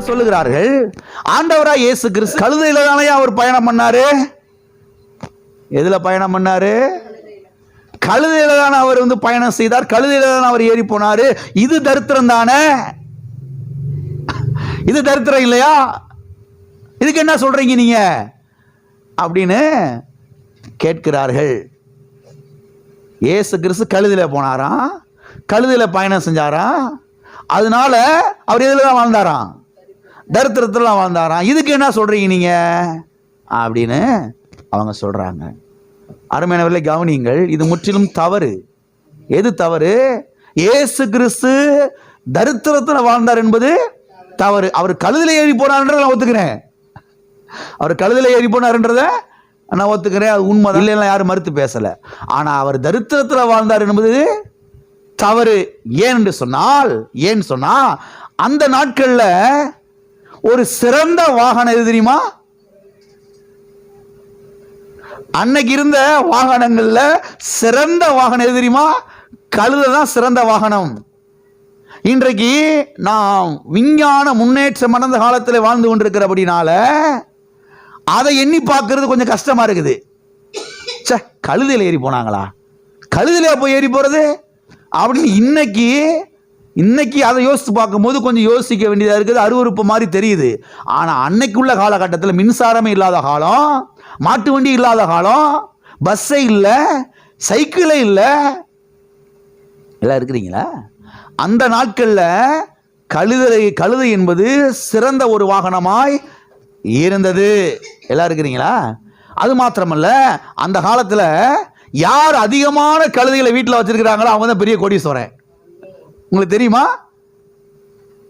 சொல்லுகிறார்கள், ஆண்டவராய் இயேசு கிறிஸ்து கழுதையில தானே அவர் பயணம் பண்ணாரு. எதுல பயணம் பண்ணாரு? கழுதையில தானே அவர் பயணம் செய்தார். கழுதையில தானே அவர் ஏறி போனாரு. இது தரித்திரம் தானே? இது தரித்திரம் இல்லையா? இதுக்கு என்ன சொல்றீங்க நீங்க அப்படின்னு கேட்கிறார்கள். இயேசு கிறிஸ்து கழுதையில போனாராம், கழுதையில பயணம் செஞ்சாராம். அதனால அவர் எதுல தான் வாழ்ந்தாராம்? தரித்திரத்துல வாழ்ந்தாராம். இதுக்கு என்ன சொல்றீங்க நீங்க அப்படின்னு அவங்க சொல்றாங்க. அருமையானவர்களே, கவனியுங்கள், இது முற்றிலும் தவறு. எது தவறு? இயேசு கிறிஸ்து தரித்திரத்தில் வாழ்ந்தார் என்பது தவறு. அவர் கழுதில ஏறி போனார்ன்றதை நான் ஒத்துக்கிறேன். அவர் கழுதில ஏறி போனார்ன்றதை நான் ஒத்துக்கிறேன். அது உண்மை இல்லைன்னா யாரும் மறுத்து பேசல. ஆனா அவர் தரித்திரத்தில் வாழ்ந்தார் என்பது தவறு. ஏன்னு சொன்னா அந்த நாட்கள்ல ஒரு சிறந்த வாகனம் எது தெரியுமா? அன்னைக்கு இருந்த வாகனங்கள்ல சிறந்த வாகனம் எது தெரியுமா? கழுதை தான் சிறந்த வாகனம். இன்றைக்கு நாம் விஞ்ஞான முன்னேற்றம் அடைந்த காலத்தில் வாழ்ந்து கொண்டிருக்கிறபடினால அதை எண்ணி பார்க்கறது கொஞ்சம் கஷ்டமா இருக்குது. கழுதையில் ஏறி போனாங்களா? கழுதையில போய் ஏறி போறது அப்படின்னு இன்னைக்கு அதை யோசித்து பார்க்கும்போது கொஞ்சம் யோசிக்க வேண்டியதாக இருக்குது. அருவருப்பு மாதிரி தெரியுது. ஆனால் அன்னைக்குள்ள காலகட்டத்தில் மின்சாரமே இல்லாத காலம், மாட்டு வண்டி இல்லாத காலம், பஸ்ஸே இல்லை, சைக்கிளே இல்லை. எல்லாம் இருக்கிறீங்களா? அந்த நாட்களில் கழுதை என்பது சிறந்த ஒரு வாகனமாய் இருந்தது. எல்லாம் இருக்கிறீங்களா? அது மாத்திரமல்ல, அந்த காலத்தில் யார் அதிகமான கழுதைகளை வீட்டில் வச்சிருக்கிறாங்களோ அவங்க தான் பெரிய கோடீஸ்வரன். உங்களுக்கு தெரியுமா?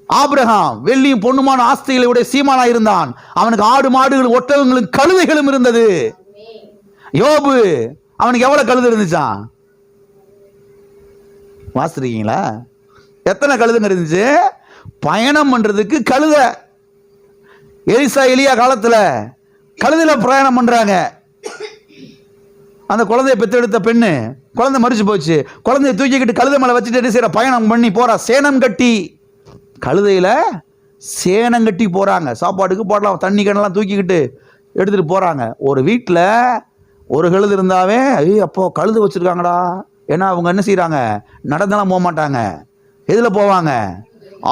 ஆபிரகாம் வெள்ளியும் பொண்ணுமான ஆஸ்திகளை உடைய சீமானா இருந்தான். அவனுக்கு ஆடு மாடுகளும் ஒட்டகங்களும் கழுதைகளும் இருந்தது. யோபு அவனுக்கு எவ்வளவு கழுதை இருந்துச்சான்? வாசிருக்கீங்களா? எத்தனை கழுதுங்க இருந்துச்சு? பயணம் பண்றதுக்கு கழுதை. எலியா காலத்துல கழுதையில பிரயாணம் பண்றாங்க. அந்த குழந்தைய பெற்றெடுத்த பெண்ணு, குழந்தை மறிச்சு போச்சு. குழந்தைய தூக்கிக்கிட்டு கழுதை மேலே வச்சுட்டு என்ன செய்யற? பயணம் பண்ணி போறா. சேனம் கட்டி, கழுதையில சேனம் கட்டி போறாங்க. சாப்பாட்டுக்கு போடலாம், தண்ணி கண்ணெல்லாம் தூக்கிக்கிட்டு எடுத்துட்டு போறாங்க. ஒரு வீட்டில் ஒரு கழுது இருந்தாவே அப்போ கழுது வச்சிருக்காங்கடா. ஏன்னா அவங்க என்ன செய்யறாங்க? நடந்தெல்லாம் போக மாட்டாங்க. எதுல போவாங்க?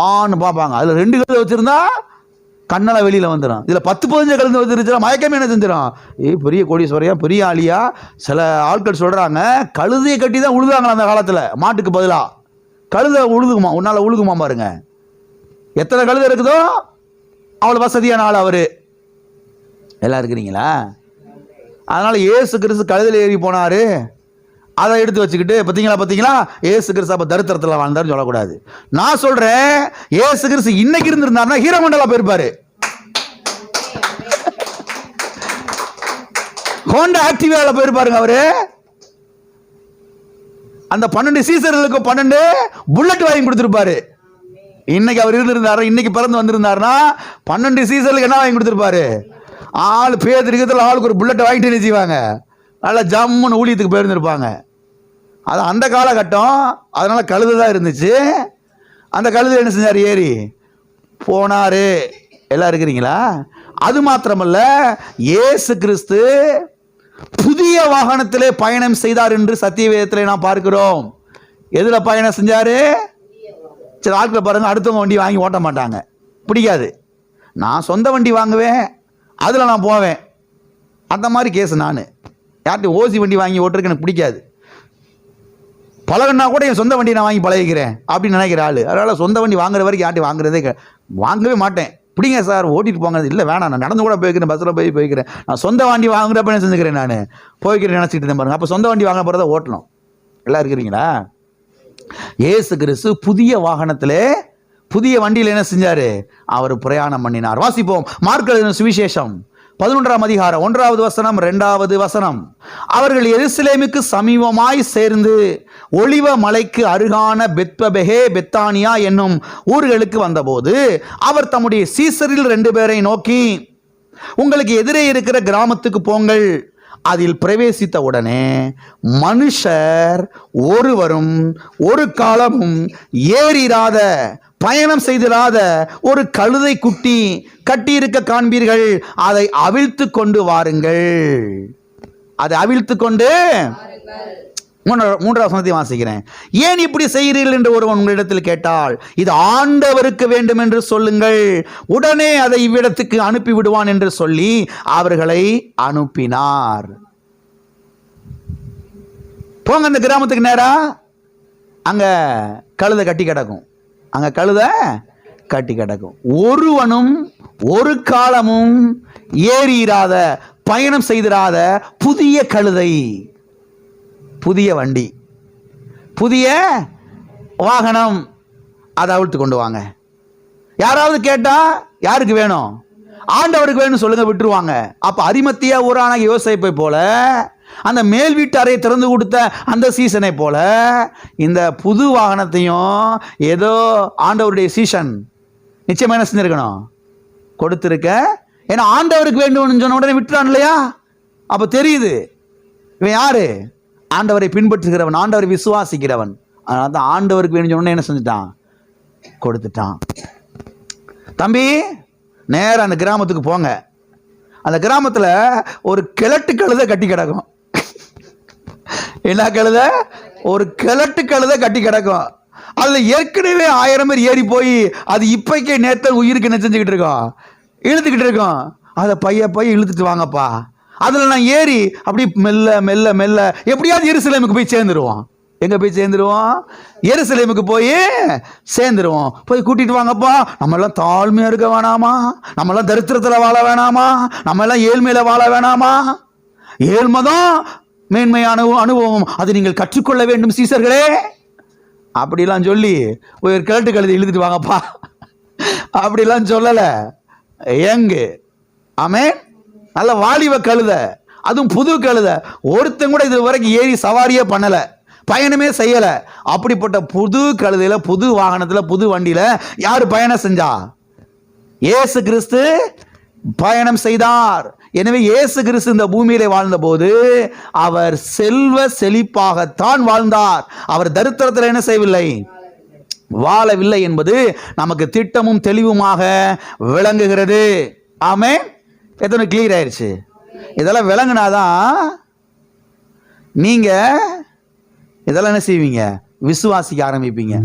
ஆன்னு பார்ப்பாங்க. அதுல 2 கழுதை வச்சிருந்தா கண்ணெல்லாம் வெளியில வந்துடும். இதுல 10-15 கழுந்து வந்துருச்சுன்னா மயக்கமே என்ன செஞ்சிடும்? பெரிய கோடீஸ்வரையா, பெரிய ஆளியா. சில ஆட்கள் சொல்றாங்க கழுதையை கட்டி தான் உழுதாங்களா அந்த காலத்துல. மாட்டுக்கு பதிலா கழுதை உழுதுக்குமா. உன்னால உழுகுமா பாருங்க. எத்தனை கழுதை இருக்குதோ அவ்வளவு வசதியான ஆள் அவரு. எல்லாம் இருக்கிறீங்களா? அதனால இயேசு கிறிஸ்து கழுதையில ஏறி போனாரு. அதை எடுத்து வச்சுக்கிட்டு பார்த்தீங்களா இயேசு கிறிஸ்து அப்ப தரித்திரத்தில் வாழ்ந்தாருன்னு சொல்லக்கூடாது. நான் சொல்றேன், இயேசு கிறிஸ்து இன்னைக்கு இருந்திருந்தாருன்னா ஹீரோ மண்டலா போயிருப்பாரு. ஹோண்டா ஆக்டிவால போயிருப்பாருங்க அவரு. அந்த 12 சீசர்களுக்கு 12 புல்லட் வாங்கி கொடுத்திருப்பாரு. இன்னைக்கு அவர் இருந்திருந்தாரு, இன்னைக்கு பிறந்து வந்திருந்தாருன்னா 12 சீசர்களுக்கு என்ன வாங்கி கொடுத்திருப்பாரு? ஆள் பேர் ஆளுக்கு ஒரு புல்லட் வாங்கிட்டு என்ன செய்வாங்க? நல்லா ஜம்முன்னு ஊழியத்துக்கு போயிருந்திருப்பாங்க. அது அந்த காலகட்டம். அதனால கழுதை தான் இருந்துச்சு. அந்த கழுதை என்ன செஞ்சார்? ஏறி போனாரு. எல்லாம் இருக்கிறீங்களா? அது மாத்திரமல்ல, இயேசு கிறிஸ்து புதிய வாகனத்திலே பயணம் செய்தார் என்று சத்தியவேதத்திலே நாம் பார்க்கிறோம். எதுல பயணம் செஞ்சாரு? சரி, ஆட்களை பாருங்க, அடுத்தவங்க வண்டி வாங்கி ஓட்ட மாட்டாங்க, பிடிக்காது. நான் சொந்த வண்டி வாங்குவேன், அதுல நான் போவேன். அந்த மாதிரி கேஸ். நான் யார்கிட்ட ஓசி வண்டி வாங்கி ஓட்டுறதுக்கு எனக்கு பிடிக்காது. பழகனா கூட என் சொந்த வண்டி நான் வாங்கி பழகிக்கிறேன் அப்படின்னு நினைக்கிற ஆள். அதனால சொந்த வண்டி வாங்குற வரைக்கும் யார்ட்டி வாங்கவே மாட்டேன். பிடிங்க சார், ஓட்டிட்டு போங்க. இல்லை வேணாம், நான் நடந்து கூட போய்க்கிறேன், பஸ்ஸில் போய்க்கிறேன். நான் சொந்த வண்டி வாங்குறப்ப என்ன செஞ்சுக்கிறேன்? நான் போய்க்கிறேன் நினச்சிட்டு இருந்தேன் பாருங்க. அப்போ சொந்த வண்டி வாங்க போகிறத ஓட்டணும். எல்லாம் இருக்கிறீங்களா? இயேசு கிறிஸ்து புதிய வாகனத்திலே புதிய வண்டியில் என்ன செஞ்சாரு? அவர் பிரயாணம் பண்ணினார். வாசிப்போம். மார்க் எழுதின சுவிசேஷம் 11ஆம் அதிகாரம் 1வது வசனம் 2வது வசனம். அவர்கள் எருசலேமுக்கு சமீபமாய் சேர்ந்து ஒலிவ மலைக்கு அருகான பெத்பகே பெத்தானியா என்னும் ஊர்களுக்கு வந்தபோது அவர் தம்முடைய சீசரில் 2 பேரை நோக்கி, உங்களுக்கு எதிரே இருக்கிற கிராமத்துக்கு போங்கள். அதில் பிரவேசித்த உடனே மனுஷர் ஒருவரும் ஒரு காலமும் ஏறிராத பயணம் செய்திராத ஒரு கழுதை குட்டி கட்டியிருக்க காண்பீர்கள், அதை அவிழ்த்து கொண்டு வாருங்கள். அதை அவிழ்த்து கொண்டு, மூன்றாவது வசனத்தை வாசிக்கிறேன். ஏன் இப்படி செய்கிறீர்கள் என்று ஒருவன் உங்களிடத்தில் கேட்டால், இது ஆண்டவருக்கு வேண்டும் என்று சொல்லுங்கள், உடனே அதை இவ்விடத்துக்கு அனுப்பி விடுவான் என்று சொல்லி அவர்களை அனுப்பினார். போங்க அந்த கிராமத்துக்கு நேரா, அங்க கழுதை கட்டி கிடக்கும். அங்க கழுதை கட்டி கிடக்கும். ஒருவனும் ஒரு காலமும் ஏறிராத, பயணம் செய்திராத புதிய கழுதை, புதிய வண்டி, புதிய வாகனம், அதை அவிழ்த்து கொண்டு வாங்க. யாராவது கேட்டா யாருக்கு வேணும்? ஆண்டவருக்கு வேணும் சொல்லுங்க, விட்டுருவாங்க. அப்ப அரிமத்தியா ஊரான யோசேப்பை போல, அந்த மேல் வீட்டு அறையை திறந்து கொடுத்த அந்த சீசனை போல, இந்த புது வாகனத்தையும் ஏதோ ஆண்டவருடைய சீசன் நிச்சயமா என்ன செஞ்சிருக்கணும்? கொடுத்திருக்க. ஏன்னா ஆண்டவருக்கு வேண்டும் சொன்ன உடனே விட்டுறான் இல்லையா? அப்ப தெரியுது இவன் யாரு? ஆண்டவரை பின்பற்றுகிறவன், ஆண்டவரை விசுவாசிக்கிறவன். அதனால தான் ஆண்டவருக்கு வேணும் சொன்ன என்ன செஞ்சுட்டான்? கொடுத்துட்டான். தம்பி, நேரம் அந்த கிராமத்துக்கு போங்க. அந்த கிராமத்துல ஒரு கிழட்டு கழுதை கட்டி கிடக்கும். என்ன கழுதை? ஒரு கிழட்டு கழுதை கட்டி கிடக்கும். அதுல ஏற்கனவே 1000 பேர் ஏறி போய் அது இப்பைக்கே நேத்த உயிருக்கு என்ன செஞ்சுக்கிட்டு இருக்கோம்? இழுத்துக்கிட்டு இருக்கோம். அதை பைய இழுத்துட்டு வாங்கப்பா. அதுல நான் ஏறி அப்படி மெல்ல மெல்ல மெல்ல எப்படியாவது எருசலேமுக்கு போய் சேர்ந்துருவோம். எங்க போய் சேர்ந்துருவோம்? எருசலேமுக்கு போய் சேர்ந்துருவோம். போய் கூட்டிட்டு வாங்கப்பா. நம்ம எல்லாம் தாழ்மையா இருக்க வேணாமா? நம்ம எல்லாம் தரித்திரத்துல வாழ வேணாமா? நம்ம எல்லாம் ஏழ்மையில வாழ வேணாமா? ஏழ்மைதான் மேன்மையான அனுபவம், அதை நீங்கள் கற்றுக்கொள்ள வேண்டும் சீசர்களே. அப்படிலாம் சொல்லி ஒரு கிழட்டு கழுதை இழுத்துட்டு வாங்கப்பா அப்படிலாம் சொல்லல. எங்கு ஆமே, நல்ல வாலிப கழுதை, அதுவும் புது கழுதை. ஒருத்தன் கூட இது வரைக்கும் ஏறி சவாரியே பண்ணல, பயணமே செய்யல. அப்படிப்பட்ட புது கழுதையில, புது வாகனத்துல, புது வண்டியில யாரு பயணம் செஞ்சா? இயேசு கிறிஸ்து பயணம் செய்தார். எனவே இயேசு கிறிஸ்து இந்த பூமியிலே வாழ்ந்த போது அவர் செல்வ செழிப்பாகத்தான் வாழ்ந்தார். அவர் தரித்திரத்தில் என்ன செய்யவில்லை? வாழவில்லை என்பது நமக்கு திட்டமும் தெளிவுமாக விளங்குகிறது. ஆமே, எத்தனை கிளியர் ஆயிடுச்சு? இதெல்லாம் விளங்குனாதான் நீங்க இதெல்லாம் என்ன செய்வீங்க? விசுவாசிக்க ஆரம்பிப்பீங்க.